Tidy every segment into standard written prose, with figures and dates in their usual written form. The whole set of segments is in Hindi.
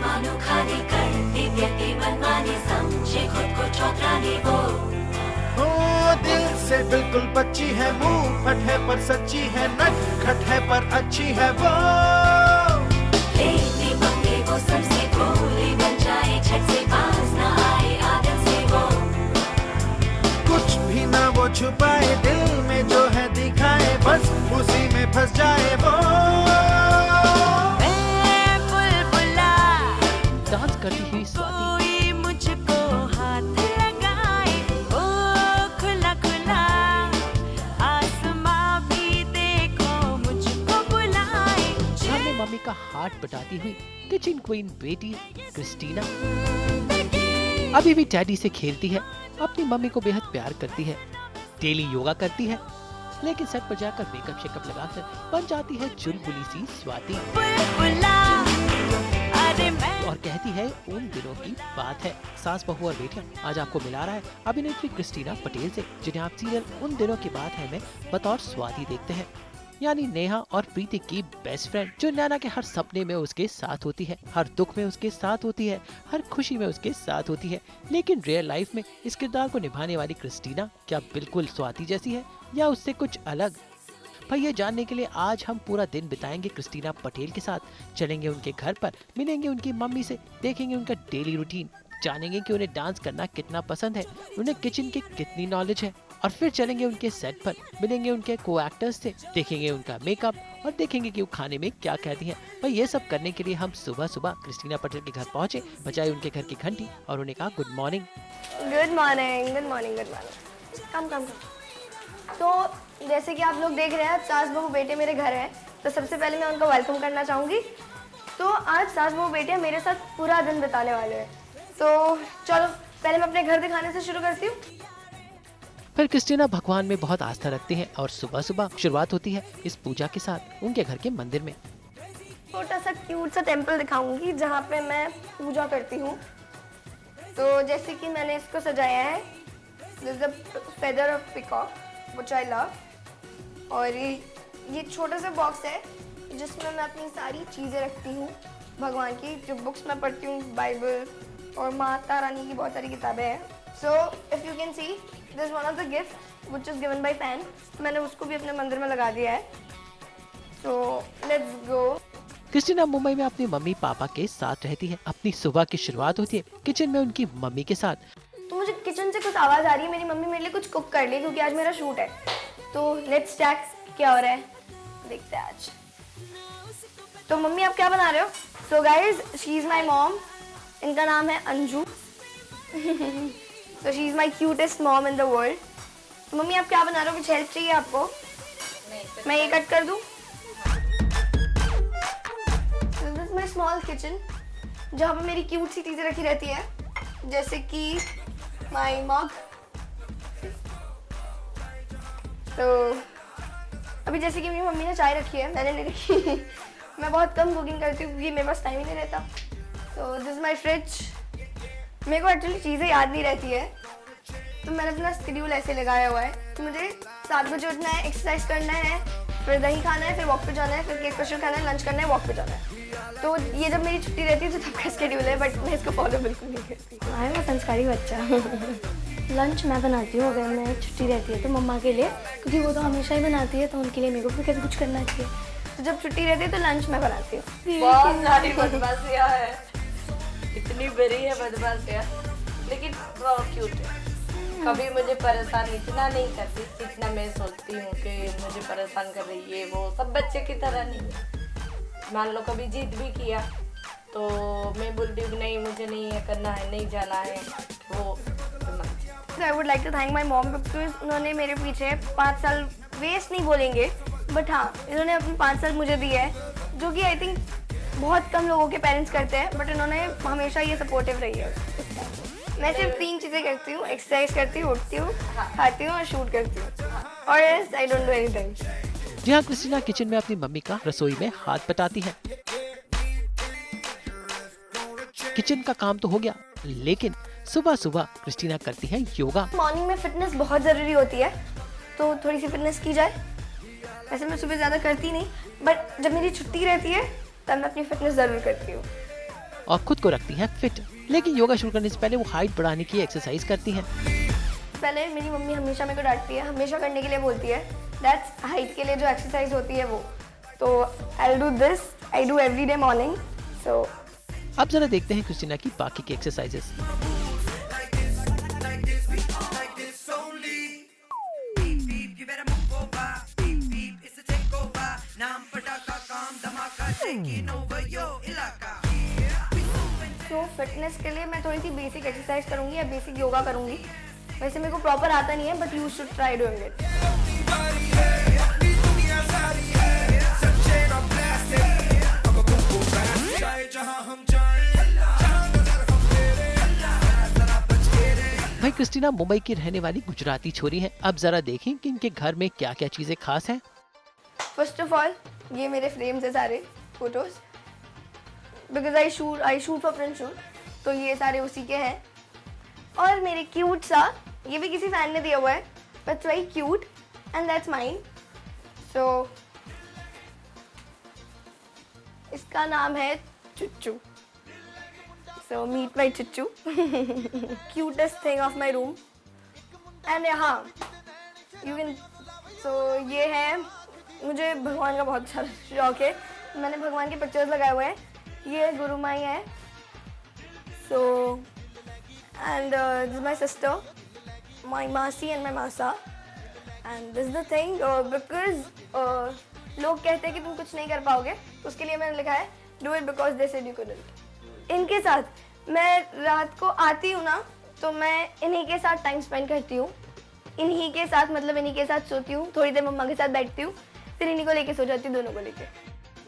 मानो खाने करती व्यक्ति मनमानी समझे खुद को चौधरानी वो दिल से बिल्कुल बच्ची है, मुंह फट है पर सच्ची है, नटखट है पर अच्छी है वो। लेती मम्मी वो सबसे भोली बन जाए झट से पास ना आए आदत से वो कुछ भी ना वो छुपाए, दिल में जो है दिखाए, बस उसी में फंस जाए वो। डांस करती हुई स्वाति मुझको हाथ लगाए ओ खुला खुला आसमां भी देखो मुझको बुलाए। सामने मम्मी का हाथ बटाती हुई किचन क्वीन बेटी क्रिस्टीना अभी भी डैडी से खेलती है, अपनी मम्मी को बेहद प्यार करती है, डेली योगा करती है, लेकिन सेट पर जाकर मेकअप शेकअप लगाकर बन जाती है चुलबुली सी स्वाति और कहती है उन दिनों की बात है। सास बहू और बेटियां आज आपको मिला रहा है अभिनेत्री क्रिस्टीना पटेल से, जिन्हें आप सीरियल उन दिनों की बात है में बतौर स्वाति देखते हैं, यानी नेहा और प्रीति की बेस्ट फ्रेंड, जो नैना के हर सपने में उसके साथ होती है, हर दुख में उसके साथ होती है, हर खुशी में उसके साथ होती है। लेकिन रियल लाइफ में इस किरदार को निभाने वाली क्रिस्टीना क्या बिल्कुल स्वाति जैसी है या उससे कुछ अलग? भाई ये जानने के लिए आज हम पूरा दिन बिताएंगे क्रिस्टीना पटेल के साथ, चलेंगे उनके घर पर, मिलेंगे उनकी मम्मी से, देखेंगे उनका डेली रूटीन, जानेंगे कि उन्हें डांस करना कितना पसंद है, उन्हें किचन की कितनी नॉलेज है, और फिर चलेंगे उनके सेट पर, मिलेंगे उनके को एक्टर्स से, देखेंगे उनका मेकअप और देखेंगे कि वो खाने में क्या कहती हैं। भाई ये सब करने के लिए हम सुबह सुबह क्रिस्टीना पटेल के घर पहुंचे, बजाई उनके घर की घंटी और उन्हें कहा good morning. Good morning, good morning, good morning. Come come come. तो जैसे कि आप लोग देख रहे हैं, सास बहू बेटे मेरे घर हैं, तो सबसे पहले मैं उनको वेलकम करना चाहूँगी। तो आज सास बहू बेटे मेरे साथ पूरा दिन बिताने वाले हैं, तो चलो पहले मैं अपने घर दिखाने से शुरू करती हूँ। फिर क्रिस्टीना भगवान में बहुत आस्था रखती हैं और सुबह सुबह शुरुआत होती है इस पूजा के साथ उनके घर के मंदिर में। छोटा सा क्यूट सा टेम्पल दिखाऊंगी जहाँ पे मैं पूजा करती हूँ। तो जैसे कि मैंने इसको सजाया है, this is the feather of peacock which I love, और ये छोटा सा बॉक्स है जिसमें मैं अपनी सारी चीज़ें रखती हूँ भगवान की, जो बुक्स मैं पढ़ती हूँ, बाइबल और माता रानी की बहुत सारी किताबें हैं। So if you can see this one of the gift which is given by fan, मैंने उसको भी अपने मंदिर में लगा दिया है। So let's go. Christina Mumbai में अपनी मम्मी पापा के साथ रहती है। अपनी सुबह की शुरुआत होती है किचन में उनकी मम्मी के साथ। तो मुझे किचन से कुछ आवाज़ आ रही है, मेरी मम्मी मेरे लिए कुछ कुक कर ली क्योंकि आज मेरा शूट है। तो लेट्स चेक क्या हो रहा है, देखते हैं आज। तो मम्मी आप क्या बना रहे हो? So guys, she is my mom, इनका नाम है अंजू। तो she is my cutest mom in the world. तो मम्मी आप क्या बना रहे हो, कुछ हेल्प चाहिए आपको? नहीं, मैं ये कट कर दूँ? This is my small kitchen जहाँ पे मेरी क्यूट सी चीज़ें रखी रहती है, जैसे कि माई मग। तो अभी जैसे कि मेरी मम्मी ने चाय रखी है, मैंने नहीं रखी। मैं बहुत कम कुकिंग करती हूँ क्योंकि मेरे पास टाइम ही नहीं रहता। तो दिस इज माई फ्रिज। मेरे को एक्चुअली चीज़ें याद नहीं रहती है, तो मैंने अपना शेड्यूल ऐसे लगाया हुआ है कि मुझे 7 बजे उठना है, एक्सरसाइज करना है, फिर दही खाना है, फिर वॉक पे जाना है, फिर केक कस्टर्ड खाना है, लंच करना है, वॉक पे जाना है। तो ये जब मेरी छुट्टी रहती है तो तब का शेड्यूल है, बट मैं इसको फॉलो बिल्कुल नहीं करती। आई एम संस्कारी बच्चा। लंच मैं बनाती हूँ अगर मैं छुट्टी रहती है तो मम्मा के लिए, क्योंकि वो तो हमेशा ही बनाती है, तो उनके लिए मेरे को भी कभी कुछ करना चाहिए। तो जब छुट्टी रहती है तो लंच मैं बनाती हूँ। बहुत सारी बदमाशियाँ है, इतनी बड़ी है बदमाशियाँ, लेकिन बहुत क्यूट है। कभी मुझे परेशान इतना नहीं करती जितना मैं सोचती हूँ कि मुझे परेशान कर रही है। वो सब बच्चे की तरह नहीं है। मान लो कभी जिद भी किया तो मैं बोलती हूँ नहीं मुझे नहीं है करना है, नहीं जाना है। वो I would like to thank my mom, because उन्होंने मेरे पीछे 5 साल वेस्ट नहीं बोलेंगे, बट हाँ इन्होंने अपने 5 साल मुझे दिए हैं, जो कि आई थिंक बहुत कम लोगों के पेरेंट्स करते हैं, बट इन्होंने हमेशा ये सपोर्टिव रही है। मैं सिर्फ 3 चीज़ें करती हूँ, एक्सरसाइज करती हूँ, उठती हूँ, खाती हूँ और शूट करती हूँ, और आई डोंट डू एनीथिंग। जी हाँ, क्रिस्टीना किचन में अपनी मम्मी का रसोई में हाथ बटाती है। किचन का काम तो हो गया, लेकिन सुबह सुबह क्रिस्टीना करती है योगा। मॉर्निंग में फिटनेस बहुत ज़रूरी होती है, तो थोड़ी सी फिटनेस की जाए। वैसे मैं सुबह ज़्यादा करती नहीं, बट जब मेरी छुट्टी रहती है तब मैं अपनी फिटनेस ज़रूर करती हूँ। और खुद को रखती हैं फिट। लेकिन योगा शुरू करने से पहले वो हाइट बढ़ाने की एक्सरसाइज करती हैं। पहले मेरी मम्मी हमेशा मेरे को डांटती है, हमेशा करने के लिए बोलती है, दैट्स हाइट के लिए जो एक्सरसाइज होती है वो। तो I do this, I do everyday morning. So अब जरा देखते हैं क्रिस्टीना की बाकी की एक्सरसाइजेस। तो फिटनेस के लिए मैं थोड़ी सी बेसिक एक्सरसाइज करूंगी या बेसिक योगा करूंगी। वैसे मेरे को प्रॉपर आता नहीं है, but you should try doing it. भाई क्रिस्टीना मुंबई की रहने वाली गुजराती छोरी हैं। अब जरा देखें कि इनके घर में क्या क्या चीजें खास हैं। फर्स्ट ऑफ ऑल ये मेरे फ्रेम्स है सारे photos, because I shoot for print shoot, तो ये सारे उसी के हैं। और मेरे क्यूट सा, ये भी किसी फैन ने दिया हुआ है, but it's very cute and that's mine. So इसका नाम है Chuchu. So meet my Chuchu, cutest thing of my room. And हाँ यू कैन, सो ये है, मुझे भगवान का बहुत सारा शौक है, मैंने भगवान के पिक्चर्स लगाए हुए हैं। ये गुरु माई है। So and this is my sister, my मासी एंड माई मासा। And this the thing, because लोग कहते हैं कि तुम कुछ नहीं कर पाओगे, तो उसके लिए मैंने लिखा है do it because they said you couldn't. इनके साथ मैं रात को आती हूँ ना, तो मैं इन्हीं के साथ टाइम स्पेंड करती हूँ, इन्हीं के साथ, मतलब इन्हीं के साथ सोती हूँ, थोड़ी देर मम्मा के साथ बैठती हूँ, फिर इन्हीं को लेके सो जाती हूँ, दोनों को लेके।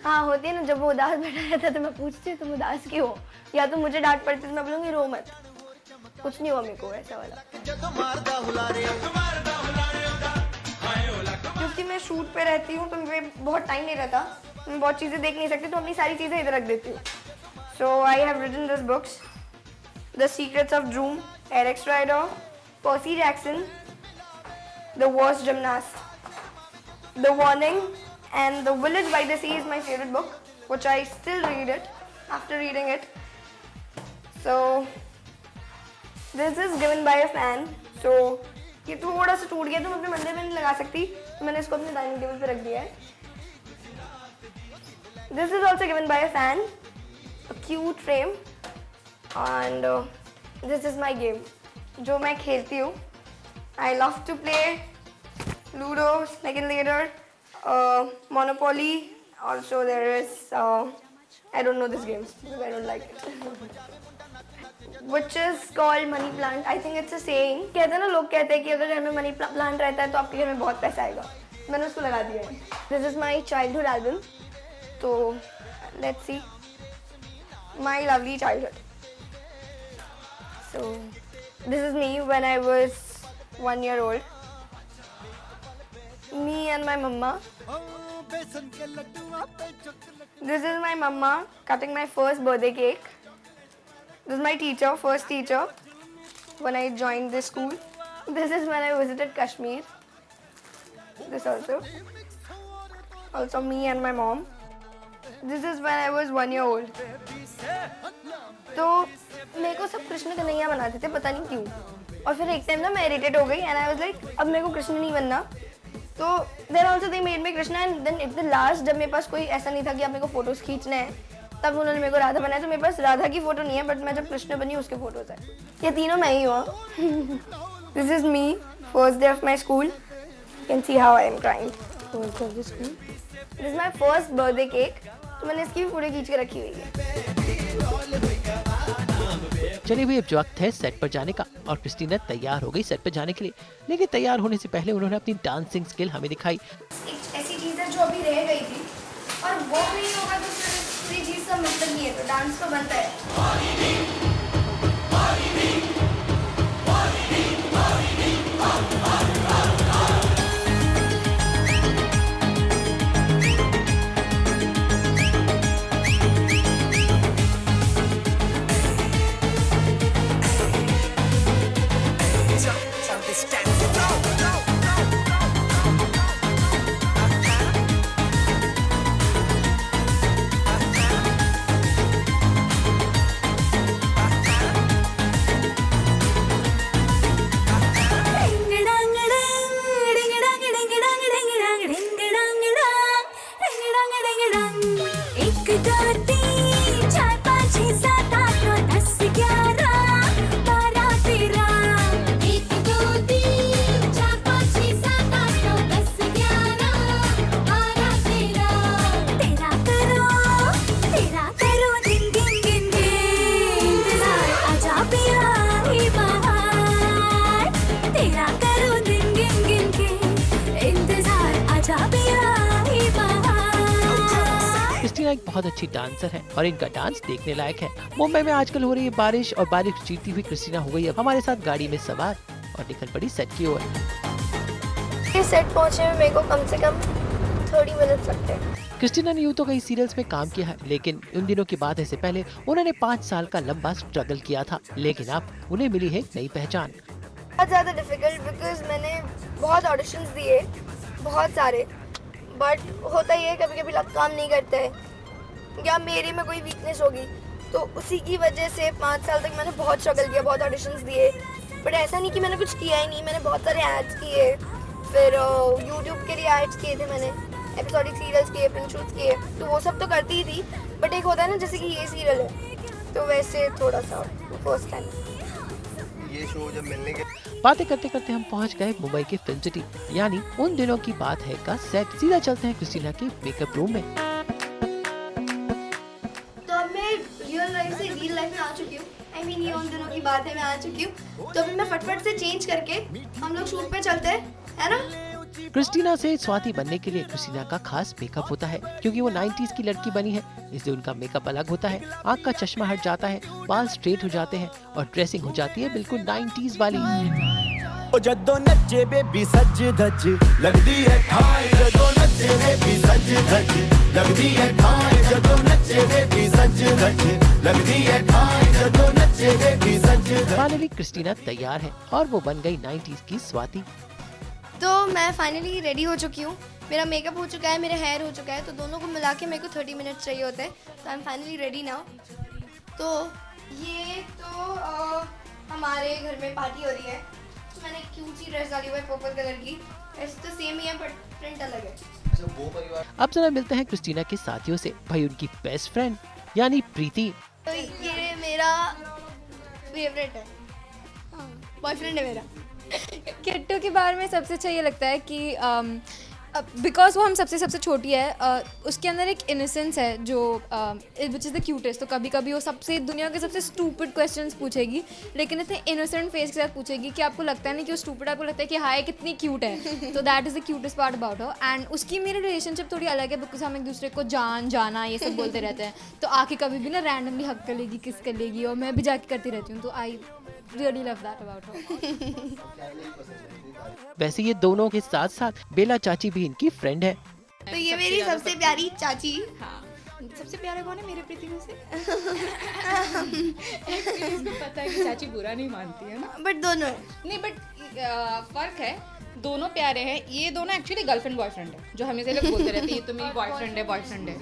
हाँ होती है ना, जब वो उदास बैठा रहता है तो मैं पूछती हूँ तुम उदास क्यों हो, या तो मुझे डांट पड़ती तो मैं बोलूँगी रो मत, कुछ नहीं हुआ मेरे को, ऐसा वाला। क्योंकि मैं शूट पे रहती हूँ तो मुझे बहुत टाइम नहीं रहता, मैं बहुत चीज़ें देख नहीं सकती, तो अपनी सारी चीज़ें इधर रख देती हूँ। So I have written this books, the secrets of Droon, Eric Strider, Percy Jackson, the worst gymnast, The Warning, and The Village by the Sea is my favorite book, which I still read it after reading it. So this is given by a fan. So ये थोड़ा सा टूट गया तो मैं अपने मंदिर में नहीं लगा सकती, तो मैंने इसको अपने डाइनिंग टेबल पे रख दिया है। This is also given by a fan, a cute frame, and this is my game, जो मैं खेलती हूँ। I love to play Ludo, Snake and Ladder, Monopoly. Also there is, I don't know this game because I don't like it. Which is called money plant. I think it's a saying. कहते हैं ना, लोग कहते हैं कि अगर घर में मनी प्लांट रहता है तो आपके घर में बहुत पैसा आएगा। मैंने उसको लगा दिया है। This is my childhood album. तो let's see my lovely childhood. So this is me when I was 1 year old. Me and my mama. This is my mama cutting my first birthday cake. This is my teacher, first teacher, when I joined this school. This is when I visited Kashmir. This also. Also me and my mom. This is when I was 1 year old. तो मेरे को सब कृष्ण कन्हैया बनाते थे, पता नहीं क्यों। और फिर एक टाइम ना मैं इरिटेट हो गई एंड आई वाज लाइक अब मेरे को कृष्ण नहीं बनना। तो then also they made me Krishna and then at the last जब मेरे पास कोई ऐसा नहीं था कि अब मेरे को फोटोज खींचने हैं, तब उन्होंने मेरे को राधा बनाया। तो मेरे पास राधा की फोटो नहीं है, बट मैं जब कृष्ण बनी उसके फोटोज है। ये तीनों मैं ही हूँ। This is me first day of my school. You can see how I am crying. This is my first birthday cake. तो मैंने इसकी भी फोटो खींच के रखी हुई है। चलिए भाई, अब जो वक्त है सेट पर जाने का, और क्रिस्टीना तैयार हो गई सेट पर जाने के लिए। लेकिन तैयार होने से पहले उन्होंने अपनी डांसिंग स्किल हमें दिखाई। एक ऐसी चीज़ है जो अभी रह गई थी, और वो नहीं होगा तो फिर पूरी चीज़ का मतलब नहीं है। तो डांस तो बनता है। क्रिस्टीना एक बहुत अच्छी डांसर है और इनका डांस देखने लायक है। मुंबई में आजकल हो रही है बारिश और बारिश चीरती हुई क्रिस्टीना हो गई अब हमारे साथ गाड़ी में सवार और निकल पड़ी सेट की ओर। ये सेट पहुंचने में मेरे को कम से कम 30 मिनट लगते हैं। क्रिस्टीना ने यूं तो कई सीरियल्स में काम किया है, लेकिन उन दिनों की बात है से पहले उन्होंने 5 साल का लंबा स्ट्रगल किया था, लेकिन अब उन्हें मिली है नई पहचान। बहुत ज़्यादा डिफिकल्ट बिकॉज मैंने बहुत ऑडिशंस दिए, बहुत सारे, बट होता ही है कभी कभी लक काम नहीं करता है या मेरे में कोई वीकनेस होगी, तो उसी की वजह से 5 साल तक मैंने बहुत स्ट्रगल किया, बहुत ऑडिशंस दिए, बट ऐसा नहीं कि मैंने कुछ किया ही नहीं। मैंने बहुत सारे एड्स किए, फिर यूट्यूब के लिए एड्स किए थे मैंने, एपिसोडिक सीरियल्स किए, प्रिंट शूट्स किए, तो वो सब तो करती ही थी, बट एक होता है ना जैसे कि ये सीरियल है तो वैसे थोड़ा सा फर्स्ट टाइम। ये शो जब मिलने के बातें करते करते हम पहुंच गए मुंबई के फिल्म सिटी, यानी उन दिनों की बात है का सेट। सीधा चलते हैं क्रिस्टीना के मेकअप रूम में। तो अब मैं रियल लाइफ से रियल लाइफ में आ चुकी हूँ, आई मीन ये उन दिनों की बात है, मैं आ चुकी हूँ। तो अभी मैं फटफट से चेंज करके हम लोग शूट पे चलते हैं, है ना। क्रिस्टीना से स्वाति बनने के लिए क्रिस्टीना का खास मेकअप होता है, क्योंकि वो 90s की लड़की बनी है, इसलिए उनका मेकअप अलग होता है। आँख का चश्मा हट जाता है, बाल स्ट्रेट हो जाते हैं और ड्रेसिंग हो जाती है बिल्कुल 90s वाली। ओ जदों नचे बेबी सज धज लगदी है ठाई, जदों नचे बेबी सज धज लगदी है ठाई, जदों नचे बेबी सज धज लगदी है ठाई, जदों नचे बेबी सज धज। फाइनली क्रिस्टीना तैयार है और वो बन गई 90s की स्वाति। तो मैं फाइनली रेडी हो चुकी हूँ, मेरा मेकअप हो चुका है, मेरा हेयर हो चुका है, तो दोनों को मिला के मेरे को 30 मिनट्स चाहिए होते हैं। तो I am finally ready now. तो ये तो हमारे घर में पार्टी हो रही है, तो मैंने क्यूट सी ड्रेस डाली हुई है पर्पल कलर की, वैसे तो सेम ही है बट प्रिंट अलग है। अब जरा मिलते हैं क्रिस्टीना के साथियों से, भाई उनकी बेस्ट फ्रेंड यानी प्रीति। तो ये मेरा फेवरेट है, बॉयफ्रेंड है मेरा। किट्टू के बारे में सबसे अच्छा ये लगता है कि बिकॉज वो हम सबसे छोटी है, उसके अंदर एक इनोसेंस है जो विच इज़ द क्यूटेस्ट। तो कभी कभी वो सबसे दुनिया के सबसे स्टूपिड क्वेश्चंस पूछेगी, लेकिन इतने इनोसेंट फेस के साथ पूछेगी कि आपको लगता है नहीं कि वो स्टूपिड, आपको लगता है कि हाय कितनी क्यूट है। तो that is the cutest part about her. And उसकी मेरी रिलेशनशिप थोड़ी अलग है, बिकॉज हम एक दूसरे को जाना ये सब बोलते रहते हैं। तो आके कभी भी ना रैंडमली हक कर लेगी, किस कर लेगी, और मैं भी जाके करती रहती हूँ। तो I really love that about her. वैसे ये दोनों के साथ साथ बेला चाची भी इनकी फ्रेंड है। तो ये मेरी सबसे प्यारी चाची। हाँ, सबसे प्यारा कौन है मेरे प्रीति में से? इसको पता है कि चाची बुरा नहीं मानती है ना, बट दोनों है। नहीं बट फर्क है, दोनों प्यारे हैं। ये दोनों एक्चुअली गर्लफ्रेंड बॉयफ्रेंड है, जो हमेशा लोग बोलते रहते हैं ये तो मेरी बॉयफ्रेंड है।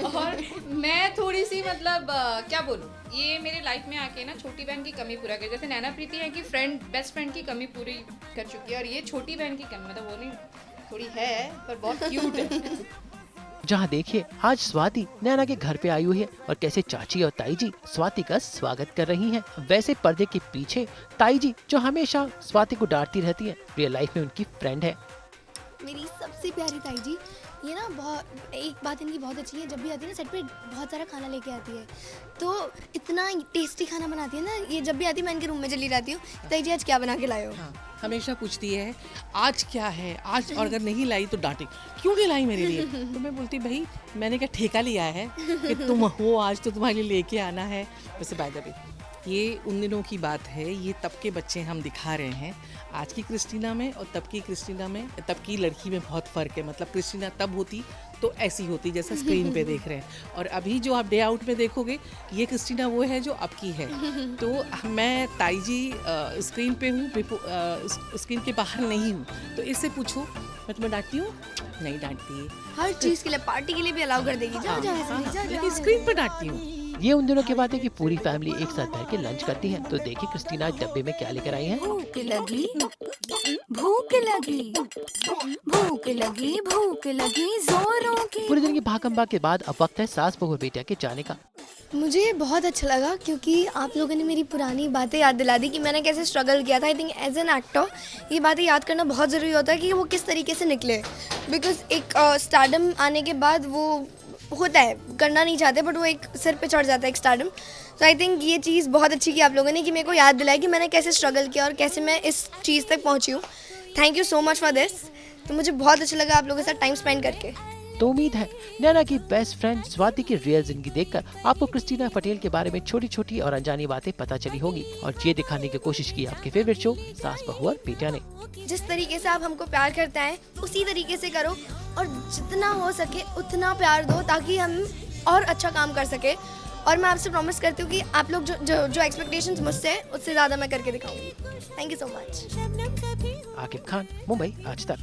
और मैं थोड़ी सी मतलब क्या बोलूँ, ये मेरे लाइफ में आके ना छोटी बहन की कमी पूरा कर, जैसे नैना प्रीति है कि बेस्ट फ्रेंड की कमी पूरी कर चुकी है, और ये छोटी बहन की कमी मतलब वो नहीं थोड़ी है पर बहुत क्यूट है। जहाँ देखिए आज स्वाति नैना के घर पे आई हुई है और कैसे चाची और ताई जी स्वाति का स्वागत कर रही हैं। वैसे पर्दे के पीछे ताई जी, जो हमेशा स्वाति को डांटती रहती है, रियल लाइफ में उनकी फ्रेंड है। मेरी सबसे प्यारी ताई जी, ये ना बहुत एक बात इनकी बहुत अच्छी है, जब भी आती है ना सेट पे बहुत सारा खाना लेके आती है, तो इतना टेस्टी खाना बनाती है ना। ये जब भी आती है मैं इनके रूम में चली जाती हूँ, ताई जी आज क्या बना के लाए हो। हाँ, हमेशा पूछती है आज क्या है आज, और अगर नहीं लाई तो डांटे, क्यों नहीं लाई मेरे लिए। तो मैं बोलती भाई मैंने क्या ठेका लिया है कि तुम हो, आज तो तुम्हारे लिए लेके आना है। वैसे बाय द वे ये उन दिनों की बात है, ये तब के बच्चे हम दिखा रहे हैं। आज की क्रिस्टीना में और तब की क्रिस्टीना में, तब की लड़की में बहुत फ़र्क है। मतलब क्रिस्टीना तब होती तो ऐसी होती जैसा स्क्रीन पे देख रहे हैं, और अभी जो आप डे आउट में देखोगे ये क्रिस्टीना वो है जो अब की है। तो मैं ताई जी स्क्रीन पे हूँ, स्क्रीन के बाहर नहीं हूँ। तो इससे पूछो मैं तुम्हें डांटती हूँ? नहीं डांटती, हर चीज़ के लिए, पार्टी के लिए भी अलाउ कर देगी। जाओ जाओ ऐसे नहीं, जाओ लेकिन स्क्रीन पे डांटती हूँ। ये उन दिनों की बात है कि पूरी फैमिली एक साथ बैठ के लंच करती है। तो देखिए क्रिस्टीना आज डब्बे में क्या लेकर आई है। भूख लगी भूख लगी भूख लगी भूख लगी जोरों की। पूरे दिन की भागम-भाग के बाद अब वक्त है सास बहू और बेटिया के जाने का। मुझे बहुत अच्छा लगा क्योंकि आप लोगों ने मेरी पुरानी बातें याद दिला दी कि मैंने कैसे स्ट्रगल किया था। I think as an actor ये बातें याद करना बहुत ज़रूरी होता है कि वो किस तरीके से निकले, बिकॉज एक स्टारडम आने के बाद वो होता है, करना नहीं चाहते बट वो एक सिर पे चढ़ जाता है एक स्टारडम। तो आई थिंक ये चीज़ बहुत अच्छी की आप लोगों ने कि मेरे को याद दिलाई कि मैंने कैसे स्ट्रगल किया और कैसे मैं इस चीज़ तक पहुंची हूँ। Thank you so much for this. तो मुझे बहुत अच्छा लगा आप लोगों के साथ टाइम स्पेंड करके। तो उम्मीद है नैना की बेस्ट फ्रेंड स्वाति की रियल जिंदगी देखकर आपको क्रिस्टीना पटेल के बारे में छोटी छोटी और अनजानी बातें पता चली होगी और ये दिखाने की कोशिश की आपके फेवरेट शो सास बहू और बेटियां ने। जिस तरीके से आप हमको प्यार करते हैं उसी तरीके से करो और जितना हो सके उतना प्यार दो ताकि हम और अच्छा काम कर सके। और मैं आपसे प्रॉमिस करती हूँ कि आप लोग जो एक्सपेक्टेशंस मुझसे हैं उससे ज़्यादा मैं करके दिखाऊंगी। Thank you so much. Aqib Khan, Mumbai आज तक।